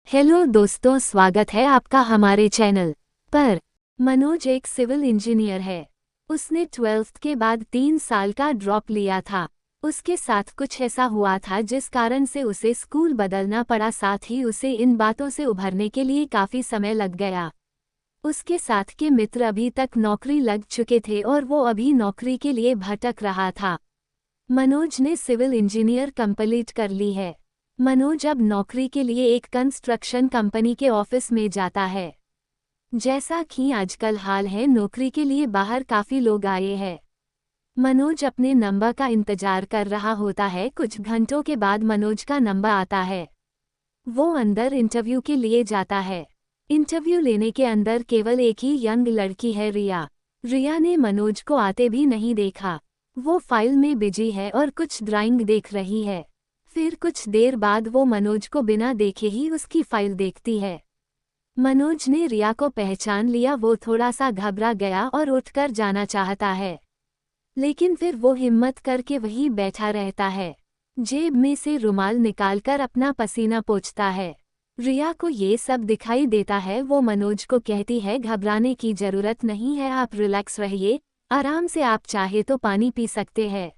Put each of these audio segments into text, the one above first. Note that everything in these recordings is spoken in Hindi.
हेलो दोस्तों, स्वागत है आपका हमारे चैनल पर। मनोज एक सिविल इंजीनियर है। उसने 12th के बाद 3 साल का ड्रॉप लिया था। उसके साथ कुछ ऐसा हुआ था जिस कारण से उसे स्कूल बदलना पड़ा, साथ ही उसे इन बातों से उभरने के लिए काफ़ी समय लग गया। उसके साथ के मित्र अभी तक नौकरी लग चुके थे और वो अभी नौकरी के लिए भटक रहा था। मनोज ने सिविल इंजीनियर कंप्लीट कर ली है। मनोज अब नौकरी के लिए एक कंस्ट्रक्शन कंपनी के ऑफिस में जाता है। जैसा कि आजकल हाल है, नौकरी के लिए बाहर काफ़ी लोग आए हैं। मनोज अपने नंबर का इंतजार कर रहा होता है। कुछ घंटों के बाद मनोज का नंबर आता है। वो अंदर इंटरव्यू के लिए जाता है। इंटरव्यू लेने के अंदर केवल एक ही यंग लड़की है, रिया। रिया ने मनोज को आते भी नहीं देखा। वो फाइल में बिजी है और कुछ ड्राइंग देख रही है। फिर कुछ देर बाद वो मनोज को बिना देखे ही उसकी फाइल देखती है। मनोज ने रिया को पहचान लिया। वो थोड़ा सा घबरा गया और उठकर जाना चाहता है, लेकिन फिर वो हिम्मत करके वहीं बैठा रहता है। जेब में से रुमाल निकालकर अपना पसीना पोंछता है। रिया को ये सब दिखाई देता है। वो मनोज को कहती है, घबराने की जरूरत नहीं है, आप रिलैक्स रहिए, आराम से, आप चाहे तो पानी पी सकते हैं।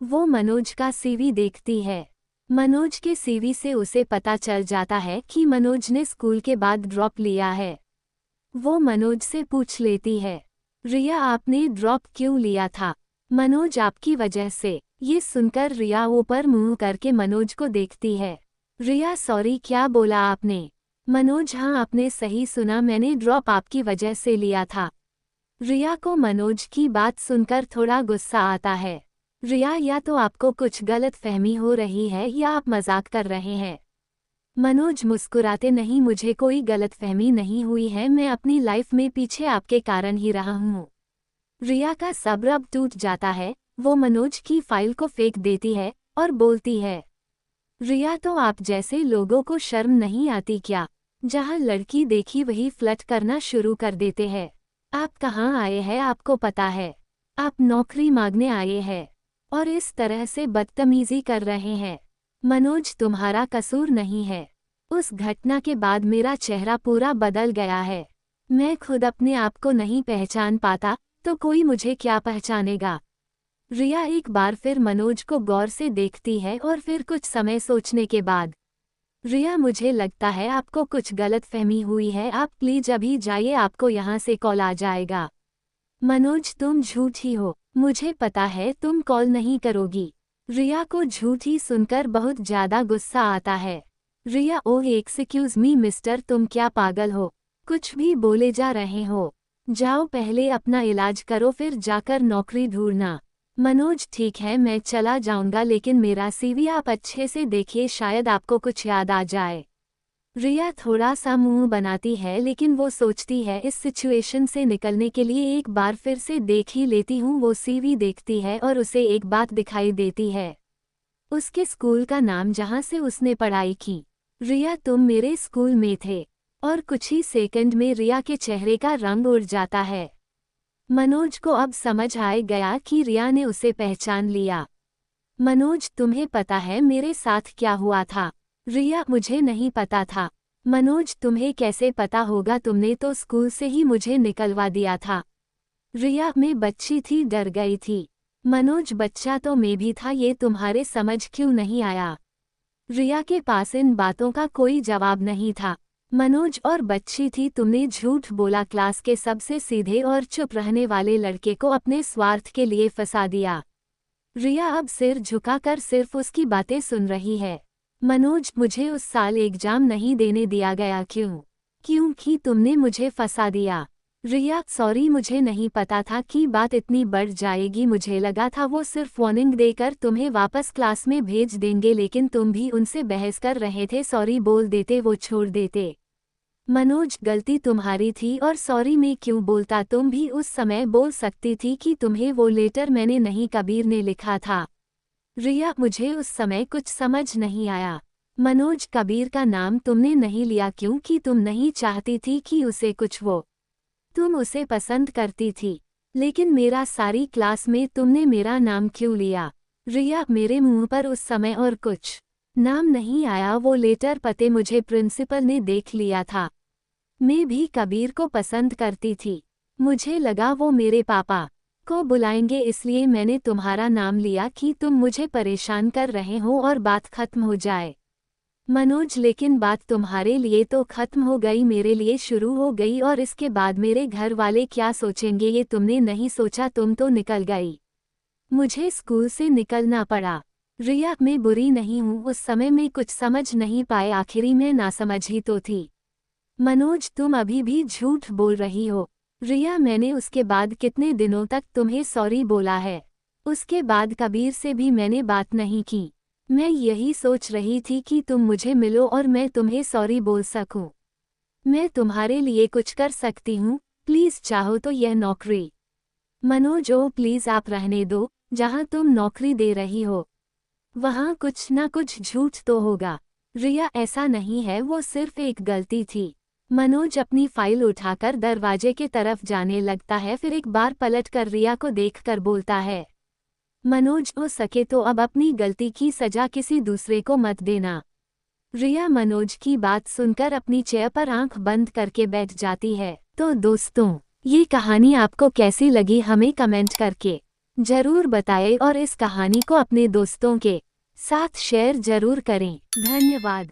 वो मनोज का सीवी देखती है। मनोज के सीवी से उसे पता चल जाता है कि मनोज ने स्कूल के बाद ड्रॉप लिया है। वो मनोज से पूछ लेती है, रिया आपने ड्रॉप क्यों लिया था? मनोज आपकी वजह से। ये सुनकर रिया ऊपर मुंह करके मनोज को देखती है। रिया सॉरी, क्या बोला आपने? मनोज हाँ, आपने सही सुना, मैंने ड्रॉप आपकी वजह से लिया था। रिया को मनोज की बात सुनकर थोड़ा गुस्सा आता है। रिया, या तो आपको कुछ गलत फहमी हो रही है या आप मजाक कर रहे हैं। मनोज मुस्कुराते, नहीं, मुझे कोई गलतफहमी नहीं हुई है, मैं अपनी लाइफ में पीछे आपके कारण ही रहा हूँ। रिया का सब्र अब टूट जाता है। वो मनोज की फाइल को फेंक देती है और बोलती है, रिया, तो आप जैसे लोगों को शर्म नहीं आती क्या? जहाँ लड़की देखी वही फ्लर्ट करना शुरू कर देते हैं। आप कहाँ आए हैं, आपको पता है? आप नौकरी मांगने आए हैं और इस तरह से बदतमीजी कर रहे हैं। मनोज, तुम्हारा कसूर नहीं है। उस घटना के बाद मेरा चेहरा पूरा बदल गया है। मैं खुद अपने आप को नहीं पहचान पाता, तो कोई मुझे क्या पहचानेगा? रिया एक बार फिर मनोज को गौर से देखती है और फिर कुछ समय सोचने के बाद, रिया, मुझे लगता है आपको कुछ गलतफहमी हुई है, आप प्लीज अभी जाइए, आपको यहाँ से कॉल आ जाएगा। मनोज, तुम झूठी हो, मुझे पता है तुम कॉल नहीं करोगी। रिया को झूठी सुनकर बहुत ज्यादा गुस्सा आता है। रिया, ओह एक्सक्यूज मी मिस्टर, तुम क्या पागल हो? कुछ भी बोले जा रहे हो? जाओ पहले अपना इलाज करो, फिर जाकर नौकरी ढूंढना। मनोज, ठीक है, मैं चला जाऊंगा, लेकिन मेरा सीवी आप अच्छे से देखिए, शायद आपको कुछ याद आ जाए। रिया थोड़ा सा मुंह बनाती है, लेकिन वो सोचती है इस सिचुएशन से निकलने के लिए एक बार फिर से देख ही लेती हूँ। वो सीवी देखती है और उसे एक बात दिखाई देती है, उसके स्कूल का नाम जहाँ से उसने पढ़ाई की। रिया, तुम मेरे स्कूल में थे। और कुछ ही सेकंड में रिया के चेहरे का रंग उड़ जाता है। मनोज को अब समझ आ गया कि रिया ने उसे पहचान लिया। मनोज, तुम्हें पता है मेरे साथ क्या हुआ था? रिया, मुझे नहीं पता था। मनोज, तुम्हें कैसे पता होगा, तुमने तो स्कूल से ही मुझे निकलवा दिया था। रिया, मैं बच्ची थी, डर गई थी। मनोज, बच्चा तो मैं भी था, ये तुम्हारे समझ क्यों नहीं आया? रिया के पास इन बातों का कोई जवाब नहीं था। मनोज, और बच्ची थी, तुमने झूठ बोला, क्लास के सबसे सीधे और चुप रहने वाले लड़के को अपने स्वार्थ के लिए फंसा दिया। रिया अब सिर झुकाकर सिर्फ उसकी बातें सुन रही है। मनोज, मुझे उस साल एग्जाम नहीं देने दिया गया, क्यों? क्योंकि तुमने मुझे फंसा दिया। रिया, सॉरी, मुझे नहीं पता था कि बात इतनी बढ़ जाएगी, मुझे लगा था वो सिर्फ वार्निंग देकर तुम्हें वापस क्लास में भेज देंगे, लेकिन तुम भी उनसे बहस कर रहे थे, सॉरी बोल देते, वो छोड़ देते। मनोज, गलती तुम्हारी थी और सॉरी मैं क्यों बोलता, तुम भी उस समय बोल सकती थी कि तुम्हें वो लेटर मैंने नहीं, कबीर ने लिखा था। रिया, मुझे उस समय कुछ समझ नहीं आया। मनोज, कबीर का नाम तुमने नहीं लिया क्योंकि तुम नहीं चाहती थी कि उसे कुछ हो, तुम उसे पसंद करती थी, लेकिन मेरा सारी क्लास में तुमने मेरा नाम क्यों लिया? रिया, मेरे मुंह पर उस समय और कुछ नाम नहीं आया, वो लेटर पते मुझे प्रिंसिपल ने देख लिया था। मैं भी कबीर को पसंद करती थी। मुझे लगा वो मेरे पापा को बुलाएंगे, इसलिए मैंने तुम्हारा नाम लिया कि तुम मुझे परेशान कर रहे हो और बात खत्म हो जाए। मनोज, लेकिन बात तुम्हारे लिए तो खत्म हो गई, मेरे लिए शुरू हो गई, और इसके बाद मेरे घर वाले क्या सोचेंगे ये तुमने नहीं सोचा, तुम तो निकल गई। मुझे स्कूल से निकलना पड़ा। रिया, मैं बुरी नहीं हूँ, उस समय में कुछ समझ नहीं पाए, आखिरी में नासमझ ही तो थी। मनोज, तुम अभी भी झूठ बोल रही हो। रिया, मैंने उसके बाद कितने दिनों तक तुम्हें सॉरी बोला है। उसके बाद कबीर से भी मैंने बात नहीं की। मैं यही सोच रही थी कि तुम मुझे मिलो और मैं तुम्हें सॉरी बोल सकूं। मैं तुम्हारे लिए कुछ कर सकती हूँ, प्लीज चाहो तो यह नौकरी। मनोज, ओ प्लीज आप रहने दो, जहाँ तुम नौकरी दे रही हो वहाँ कुछ ना कुछ झूठ तो होगा। रिया, ऐसा नहीं है, वो सिर्फ एक गलती थी। मनोज अपनी फाइल उठाकर दरवाजे के तरफ जाने लगता है, फिर एक बार पलटकर रिया को देखकर बोलता है, मनोज, हो सके तो अब अपनी गलती की सजा किसी दूसरे को मत देना। रिया मनोज की बात सुनकर अपनी चेयर पर आंख बंद करके बैठ जाती है। तो दोस्तों, ये कहानी आपको कैसी लगी हमें कमेंट करके जरूर बताएं और इस कहानी को अपने दोस्तों के साथ शेयर जरूर करें। धन्यवाद।